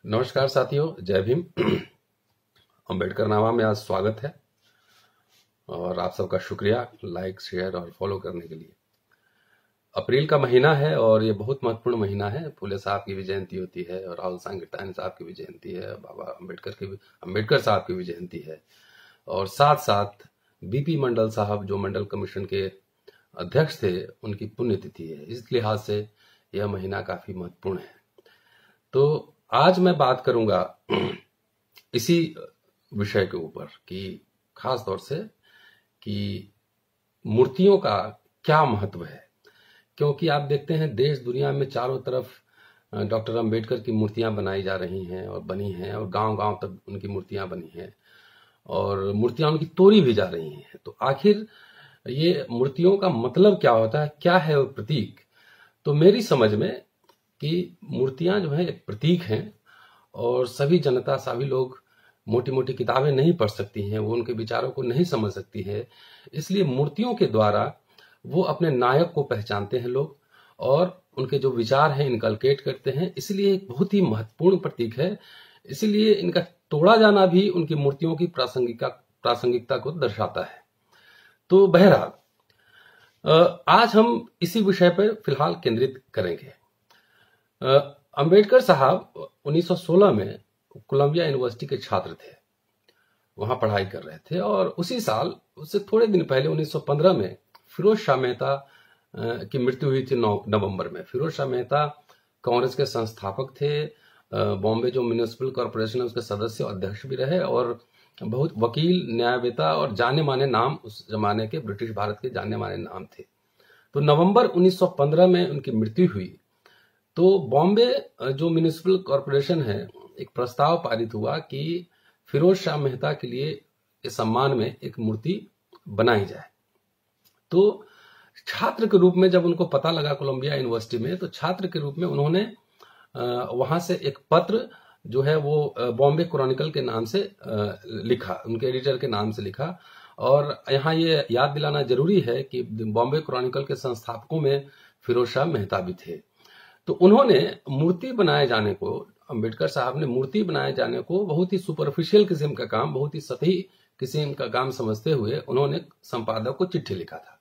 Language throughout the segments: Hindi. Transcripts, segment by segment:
नमस्कार साथियों, जय भीम। अंबेडकर नामा में आज स्वागत है और आप सबका शुक्रिया लाइक, शेयर और फॉलो करने के लिए। अप्रैल का महीना है और ये बहुत महत्वपूर्ण महीना है। फुले साहब की भी जयंती होती है और राहुल सांकृत्यायन साहब की भी जयंती है, बाबा अम्बेडकर साहब की भी जयंती है और साथ साथ बीपी मंडल साहब जो मंडल कमीशन के अध्यक्ष थे, उनकी पुण्यतिथि है। इस लिहाज से यह महीना काफी महत्वपूर्ण है। तो आज मैं बात करूंगा इसी विषय के ऊपर कि खास तौर से कि मूर्तियों का क्या महत्व है, क्योंकि आप देखते हैं देश दुनिया में चारों तरफ डॉक्टर अंबेडकर की मूर्तियां बनाई जा रही हैं और बनी हैं और गांव-गांव तक उनकी मूर्तियां बनी हैं और मूर्तियां उनकी तोड़ी भी जा रही हैं। तो आखिर ये मूर्तियों का मतलब क्या होता है, क्या है वो प्रतीक? तो मेरी समझ में कि मूर्तियां जो है एक प्रतीक हैं और सभी जनता, सभी लोग मोटी मोटी किताबें नहीं पढ़ सकती हैं, वो उनके विचारों को नहीं समझ सकती है। इसलिए मूर्तियों के द्वारा वो अपने नायक को पहचानते हैं लोग और उनके जो विचार हैं इनकलकेट करते हैं। इसलिए एक बहुत ही महत्वपूर्ण प्रतीक है। इसलिए इनका तोड़ा जाना भी उनकी मूर्तियों की प्रासंगिकता को दर्शाता है। तो बहरहाल आज हम इसी विषय पर फिलहाल केंद्रित करेंगे। अंबेडकर साहब 1916 में कोलंबिया यूनिवर्सिटी के छात्र थे, वहां पढ़ाई कर रहे थे और उसी साल, उससे थोड़े दिन पहले 1915 में फिरोज शाह मेहता की मृत्यु हुई थी 9 नवंबर में। फिरोज शाह मेहता कांग्रेस के संस्थापक थे, बॉम्बे जो म्युनिसिपल कॉर्पोरेशन है उसके सदस्य और अध्यक्ष भी रहे और बहुत वकील, न्यायवेता और जाने माने नाम, उस जमाने के ब्रिटिश भारत के जाने माने नाम थे। तो नवंबर 1915 में उनकी मृत्यु हुई। तो बॉम्बे जो म्युनिसिपल कॉर्पोरेशन है, एक प्रस्ताव पारित हुआ कि फिरोज शाह मेहता के लिए इस सम्मान में एक मूर्ति बनाई जाए। तो छात्र के रूप में जब उनको पता लगा कोलंबिया यूनिवर्सिटी में, तो छात्र के रूप में उन्होंने वहां से एक पत्र जो है वो बॉम्बे क्रॉनिकल के नाम से लिखा, उनके एडिटर के नाम से लिखा। और यहाँ ये याद दिलाना जरूरी है कि बॉम्बे क्रॉनिकल के संस्थापकों में फिरोज शाह मेहता भी थे। तो उन्होंने मूर्ति बनाए जाने को, अंबेडकर साहब ने मूर्ति बनाए जाने को बहुत ही सुपरफिशियल किस्म का काम, बहुत ही सतही किस्म का काम समझते हुए उन्होंने संपादक को चिट्ठी लिखा था।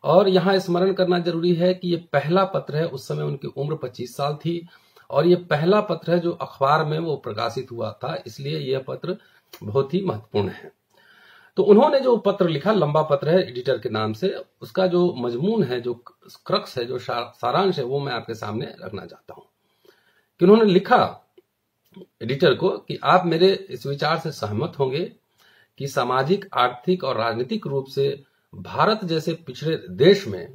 और यहाँ स्मरण करना जरूरी है कि ये पहला पत्र है, उस समय उनकी उम्र 25 साल थी और ये पहला पत्र है जो अखबार में वो प्रकाशित हुआ था, इसलिए यह पत्र बहुत ही महत्वपूर्ण है। तो उन्होंने जो पत्र लिखा, लंबा पत्र है एडिटर के नाम से, उसका जो मजमून है, जो क्रक्स है, जो सारांश है, वो मैं आपके सामने रखना चाहता हूं। कि उन्होंने लिखा एडिटर को कि आप मेरे इस विचार से सहमत होंगे कि सामाजिक, आर्थिक और राजनीतिक रूप से भारत जैसे पिछड़े देश में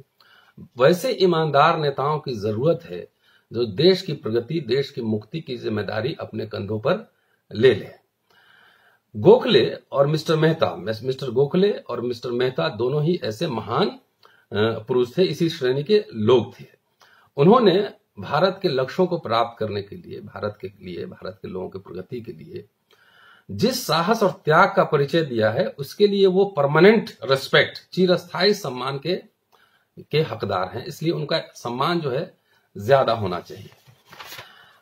वैसे ईमानदार नेताओं की जरूरत है जो देश की प्रगति, देश की मुक्ति की जिम्मेदारी अपने कंधों पर ले ले। गोखले और मिस्टर मेहता, मिस्टर गोखले और मिस्टर मेहता दोनों ही ऐसे महान पुरुष थे, इसी श्रेणी के लोग थे। उन्होंने भारत के लक्ष्यों को प्राप्त करने के लिए, भारत के लोगों की प्रगति के लिए जिस साहस और त्याग का परिचय दिया है, उसके लिए वो परमानेंट रिस्पेक्ट, चिरस्थायी सम्मान के हकदार हैं। इसलिए उनका सम्मान जो है ज्यादा होना चाहिए।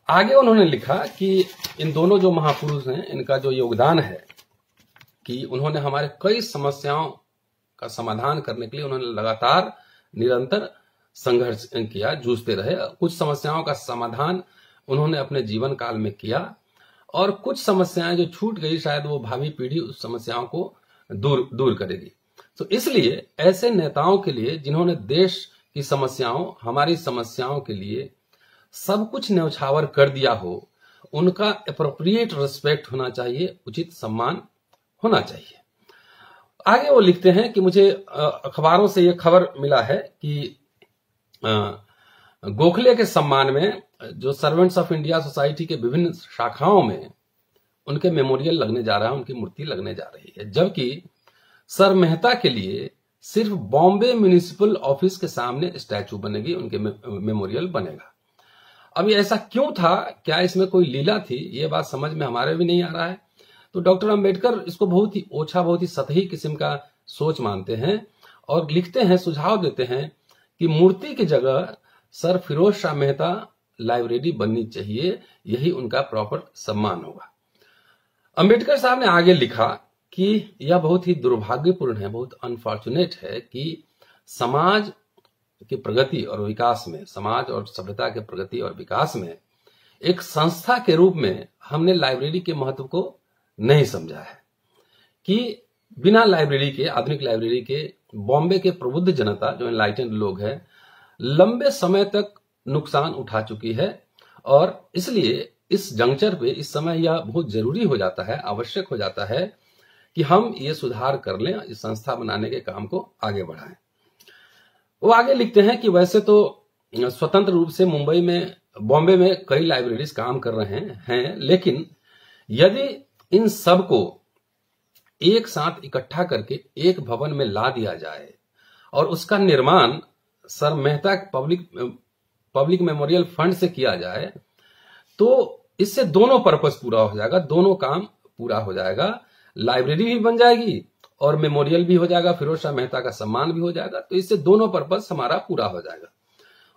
आगे उन्होंने लिखा कि इन दोनों जो महापुरुष हैं, इनका जो योगदान है कि उन्होंने हमारे कई समस्याओं का समाधान करने के लिए उन्होंने लगातार निरंतर संघर्ष किया, जूझते रहे। कुछ समस्याओं का समाधान उन्होंने अपने जीवन काल में किया और कुछ समस्याएं जो छूट गई, शायद वो भावी पीढ़ी उस समस्याओं को दूर करेगी। तो इसलिए ऐसे नेताओं के लिए जिन्होंने देश की समस्याओं, हमारी समस्याओं के लिए सब कुछ न्यौछावर कर दिया हो, उनका एप्रोप्रिएट रिस्पेक्ट होना चाहिए, उचित सम्मान होना चाहिए। आगे वो लिखते हैं कि मुझे अखबारों से यह खबर मिला है कि गोखले के सम्मान में जो सर्वेंट्स ऑफ इंडिया सोसाइटी के विभिन्न शाखाओं में उनके मेमोरियल लगने जा रहा है, उनकी मूर्ति लगने जा रही है, जबकि सर मेहता के लिए सिर्फ बॉम्बे म्युनिसिपल ऑफिस के सामने स्टैचू बनेगी, उनके मेमोरियल बनेगा। अब ये ऐसा क्यों था? क्या इसमें कोई लीला थी? ये बात समझ में हमारे भी नहीं आ रहा है। तो डॉक्टर अंबेडकर इसको बहुत ही ओछा, बहुत ही सतही किस्म का सोच मानते हैं और लिखते हैं, सुझाव देते हैं कि मूर्ति की जगह सर फिरोज शाह मेहता लाइब्रेरी बननी चाहिए, यही उनका प्रॉपर सम्मान होगा। अंबेडकर साहब ने आगे लिखा कि यह बहुत ही दुर्भाग्यपूर्ण है, बहुत अनफॉर्चुनेट है कि समाज की प्रगति और विकास में, समाज और सभ्यता के प्रगति और विकास में एक संस्था के रूप में हमने लाइब्रेरी के महत्व को नहीं समझा है कि बिना लाइब्रेरी के, आधुनिक लाइब्रेरी के बॉम्बे के प्रबुद्ध जनता जो एनलाइटेंड लोग हैं लंबे समय तक नुकसान उठा चुकी है। और इसलिए इस जंक्चर पे इस समय यह बहुत जरूरी हो जाता है, आवश्यक हो जाता है कि हम ये सुधार कर लें, इस संस्था बनाने के काम को आगे बढ़ाएं। वो आगे लिखते हैं कि वैसे तो स्वतंत्र रूप से बॉम्बे में कई लाइब्रेरीज काम कर रहे हैं, लेकिन यदि इन सब को एक साथ इकट्ठा करके एक भवन में ला दिया जाए और उसका निर्माण sir Mehta public memorial fund से किया जाए तो इससे दोनों पर्पस पूरा हो जाएगा, दोनों काम पूरा हो जाएगा। लाइब्रेरी भी बन जाएगी और मेमोरियल भी हो जाएगा, फिरोज शाह मेहता का सम्मान भी हो जाएगा, तो इससे दोनों पर्पस हमारा पूरा हो जाएगा।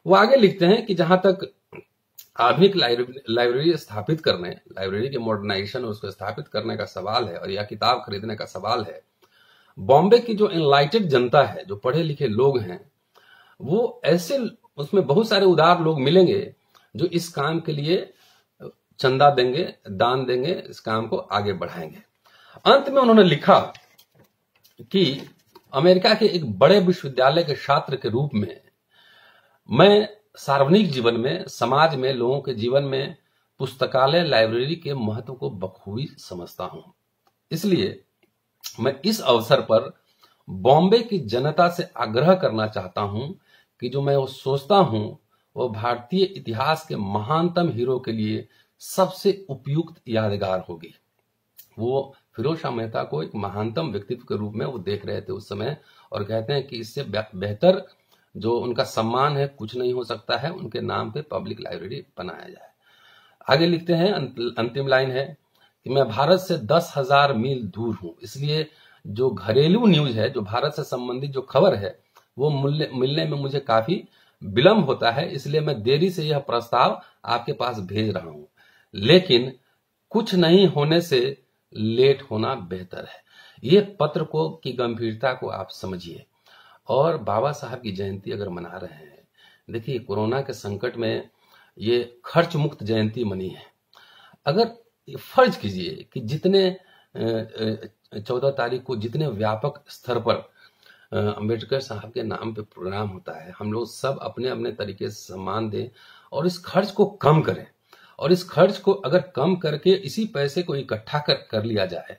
वो आगे लिखते हैं कि जहां तक आधुनिक लाइब्रेरी स्थापित करने, लाइब्रेरी के मॉडर्नाइजेशन और उसको स्थापित करने का सवाल है और या किताब खरीदने का सवाल है, बॉम्बे की जो एनलाइटेड जनता है, जो पढ़े लिखे लोग हैं, वो ऐसे उसमें बहुत सारे उदार लोग मिलेंगे जो इस काम के लिए चंदा देंगे, दान देंगे, इस काम को आगे बढ़ाएंगे। अंत में उन्होंने लिखा कि अमेरिका के एक बड़े विश्वविद्यालय के छात्र के रूप में मैं सार्वजनिक जीवन में, समाज में, लोगों के जीवन में पुस्तकालय, लाइब्रेरी के महत्व को बखूबी समझता हूं। इसलिए मैं इस अवसर पर बॉम्बे की जनता से आग्रह करना चाहता हूं कि जो मैं वो सोचता हूं वो भारतीय इतिहास के महानतम हीरो के लिए सबसे उपयुक्त यादगार होगी। वो फिरोज शाह मेहता को एक महानतम व्यक्तित्व के रूप में वो देख रहे थे उस समय, और कहते हैं कि इससे बेहतर जो उनका सम्मान है कुछ नहीं हो सकता है, उनके नाम पे पब्लिक लाइब्रेरी बनाया जाए। आगे लिखते हैं, अंतिम लाइन है कि मैं भारत से 10,000 मील दूर हूं, इसलिए जो घरेलू न्यूज है, जो भारत से संबंधित जो खबर है, वो मिलने में मुझे काफी विलंब होता है, इसलिए मैं देरी से यह प्रस्ताव आपके पास भेज रहा हूं, लेकिन कुछ नहीं होने से लेट होना बेहतर है। ये पत्र को की गंभीरता को आप समझिए। और बाबा साहब की जयंती अगर मना रहे हैं, देखिए कोरोना के संकट में ये खर्च मुक्त जयंती मनी है। अगर फर्ज कीजिए कि जितने 14 तारीख को जितने व्यापक स्तर पर अंबेडकर साहब के नाम पे प्रोग्राम होता है, हम लोग सब अपने अपने तरीके से सम्मान दें और इस खर्च को कम करें, और इस खर्च को अगर कम करके इसी पैसे को इकट्ठा कर लिया जाए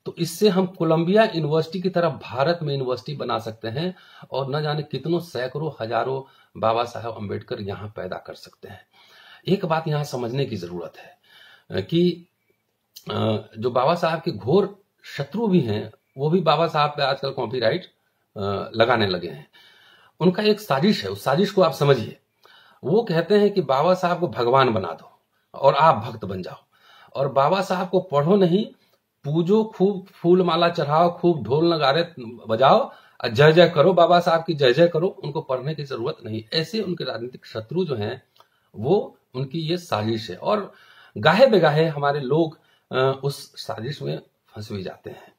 तो इससे हम कोलंबिया यूनिवर्सिटी की तरह भारत में यूनिवर्सिटी बना सकते हैं और न जाने कितनों सैकड़ों हजारों बाबा साहब अंबेडकर यहाँ पैदा कर सकते हैं। एक बात यहाँ समझने की जरूरत है कि जो बाबा साहब के घोर शत्रु भी हैं, वो भी बाबा साहब पे आजकल कॉपीराइट लगाने लगे हैं। उनका एक साजिश है, उस साजिश को आप समझिए। वो कहते हैं कि बाबा साहब को भगवान बना दो और आप भक्त बन जाओ, और बाबा साहब को पढ़ो नहीं, पूजो, खूब फूल माला चढ़ाओ, खूब ढोल नगारे बजाओ, जय जय करो, बाबा साहब की जय जय करो, उनको पढ़ने की जरूरत नहीं। ऐसे उनके राजनीतिक शत्रु जो हैं वो उनकी ये साजिश है, और गाहे बेगाहे हमारे लोग उस साजिश में फंस भी जाते हैं।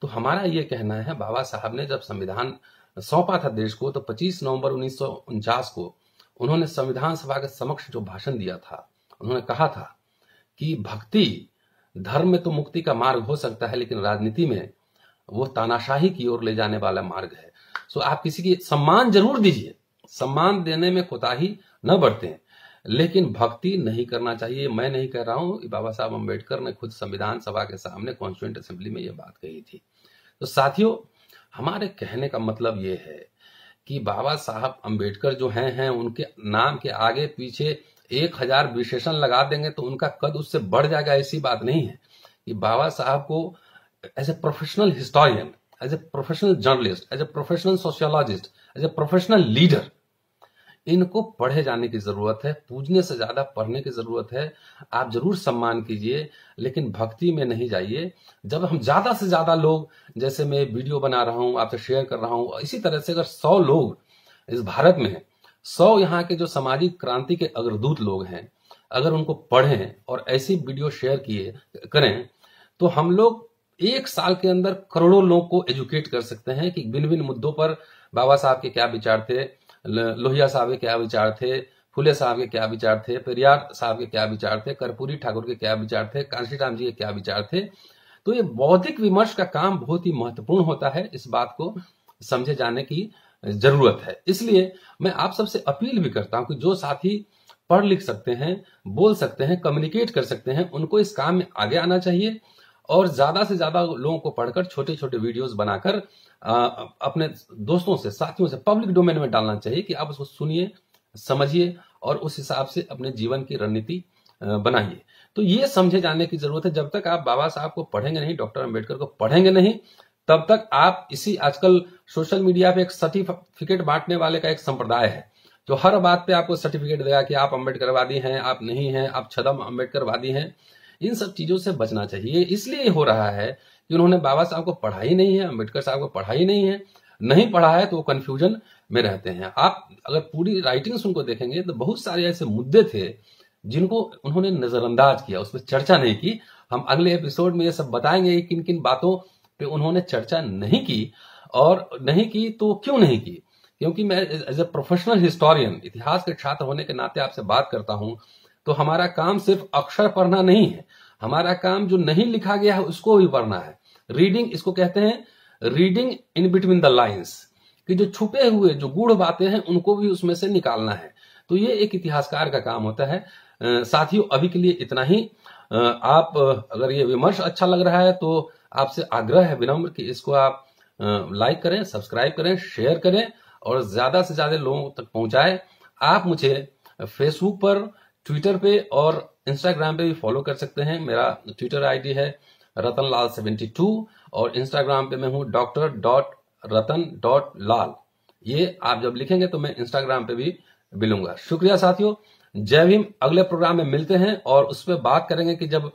तो हमारा ये कहना है, बाबा साहब ने जब संविधान सौंपा था देश को, तो 25 नवंबर 1949 को उन्होंने संविधान सभा के समक्ष जो भाषण दिया था, उन्होंने कहा था कि भक्ति धर्म में तो मुक्ति का मार्ग हो सकता है, लेकिन राजनीति में वो तानाशाही की ओर ले जाने वाला मार्ग है। सो आप किसी की सम्मान जरूर दीजिए, सम्मान देने में कोताही न बरतें, लेकिन भक्ति नहीं करना चाहिए। मैं नहीं कह रहा हूं, बाबा साहब अंबेडकर ने खुद संविधान सभा के सामने कॉन्स्टिट्यूएंट असेंबली में यह बात कही थी। तो साथियों, हमारे कहने का मतलब ये है कि बाबा साहब अंबेडकर जो हैं उनके नाम के आगे पीछे 1000 विशेषण लगा देंगे तो उनका कद उससे बढ़ जाएगा, ऐसी बात नहीं है। कि बाबा साहब को as a professional historian, as a professional journalist, as a professional sociologist, as a professional leader, इनको पढ़े जाने की जरूरत है, पूजने से ज्यादा पढ़ने की जरूरत है। आप जरूर सम्मान कीजिए, लेकिन भक्ति में नहीं जाइए। जब हम ज्यादा से ज्यादा लोग, जैसे मैं वीडियो बना रहा हूं, आपसे शेयर कर रहा हूं, इसी तरह से अगर 100 लोग इस भारत में 100 यहाँ के जो सामाजिक क्रांति के अग्रदूत लोग हैं, अगर उनको पढ़ें और ऐसी वीडियो शेयर करें तो हम लोग 1 साल के अंदर करोड़ों लोगों को एजुकेट कर सकते हैं कि भिन्न भिन्न मुद्दों पर बाबा साहब के क्या विचार थे, लोहिया साहब के क्या विचार थे, फुले साहब के क्या विचार थे, पेरियार साहब के क्या विचार थे, कर्पूरी ठाकुर के क्या विचार थे, कांशीराम जी के क्या विचार थे। तो ये बौद्धिक विमर्श का काम बहुत ही महत्वपूर्ण होता है, इस बात को समझे जाने की जरूरत है। इसलिए मैं आप सबसे अपील भी करता हूं कि जो साथी पढ़ लिख सकते हैं, बोल सकते हैं, कम्युनिकेट कर सकते हैं, उनको इस काम में आगे आना चाहिए और ज्यादा से ज्यादा लोगों को पढ़कर छोटे छोटे वीडियोस बनाकर अपने दोस्तों से, साथियों से पब्लिक डोमेन में डालना चाहिए कि आप उसको सुनिए, समझिए और उस हिसाब से अपने जीवन की रणनीति बनाइए। तो ये समझे जाने की जरूरत है, जब तक आप बाबा साहब को पढ़ेंगे नहीं, डॉक्टर अंबेडकर को पढ़ेंगे नहीं, तब तक आप इसी आजकल सोशल मीडिया पे एक सर्टिफिकेट बांटने वाले का एक संप्रदाय है जो हर बात पे आपको सर्टिफिकेट देगा कि आप अंबेडकरवादी हैं, आप नहीं हैं, आप छदम अंबेडकरवादी हैं। इन सब चीजों से बचना चाहिए। इसलिए हो रहा है कि उन्होंने बाबा साहब को पढ़ा ही नहीं है, अंबेडकर साहब को पढ़ा ही नहीं है, नहीं पढ़ा है तो वो कंफ्यूजन में रहते हैं। आप अगर पूरी राइटिंग्स उनको देखेंगे तो बहुत सारे ऐसे मुद्दे थे जिनको उन्होंने नजरअंदाज किया, उसमें चर्चा नहीं की। हम अगले एपिसोड में ये सब बताएंगे किन किन बातों पे उन्होंने चर्चा नहीं की, और नहीं की तो क्यों नहीं की। क्योंकि मैं एज ए प्रोफेशनल हिस्टोरियन, इतिहास के छात्र होने के नाते आपसे बात करता हूं, तो हमारा काम सिर्फ अक्षर पढ़ना नहीं है, हमारा काम जो नहीं लिखा गया है उसको भी पढ़ना है। रीडिंग, इसको कहते हैं reading in between the lines, कि जो छुपे हुए जो गूढ़ बातें हैं उनको भी उसमें से निकालना है। तो ये एक इतिहासकार का काम होता है। साथियों, अभी के लिए इतना ही। आप अगर ये विमर्श अच्छा लग रहा है तो आपसे आग्रह है विनम्र कि इसको आप लाइक करें, सब्सक्राइब करें, शेयर करें और ज्यादा से ज्यादा लोगों तक पहुंचाएं। आप मुझे फेसबुक पर, ट्विटर पे और इंस्टाग्राम पे भी फॉलो कर सकते हैं। मेरा ट्विटर आईडी है रतनलाल72 और इंस्टाग्राम पे मैं हूं dr.ratan.lal। ये आप जब लिखेंगे तो मैं इंस्टाग्राम पे भी मिलूंगा। शुक्रिया साथियों, जय भीम। अगले प्रोग्राम में मिलते हैं और उस पर बात करेंगे कि जब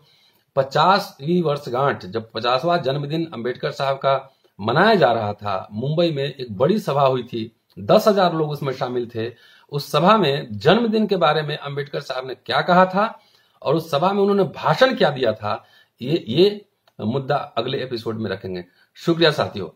50वीं वर्षगांठ, जब 50वां जन्मदिन अंबेडकर साहब का मनाया जा रहा था, मुंबई में एक बड़ी सभा हुई थी, 10,000 लोग उसमें शामिल थे। उस सभा में जन्मदिन के बारे में अंबेडकर साहब ने क्या कहा था और उस सभा में उन्होंने भाषण क्या दिया था, ये मुद्दा अगले एपिसोड में रखेंगे। शुक्रिया साथियों।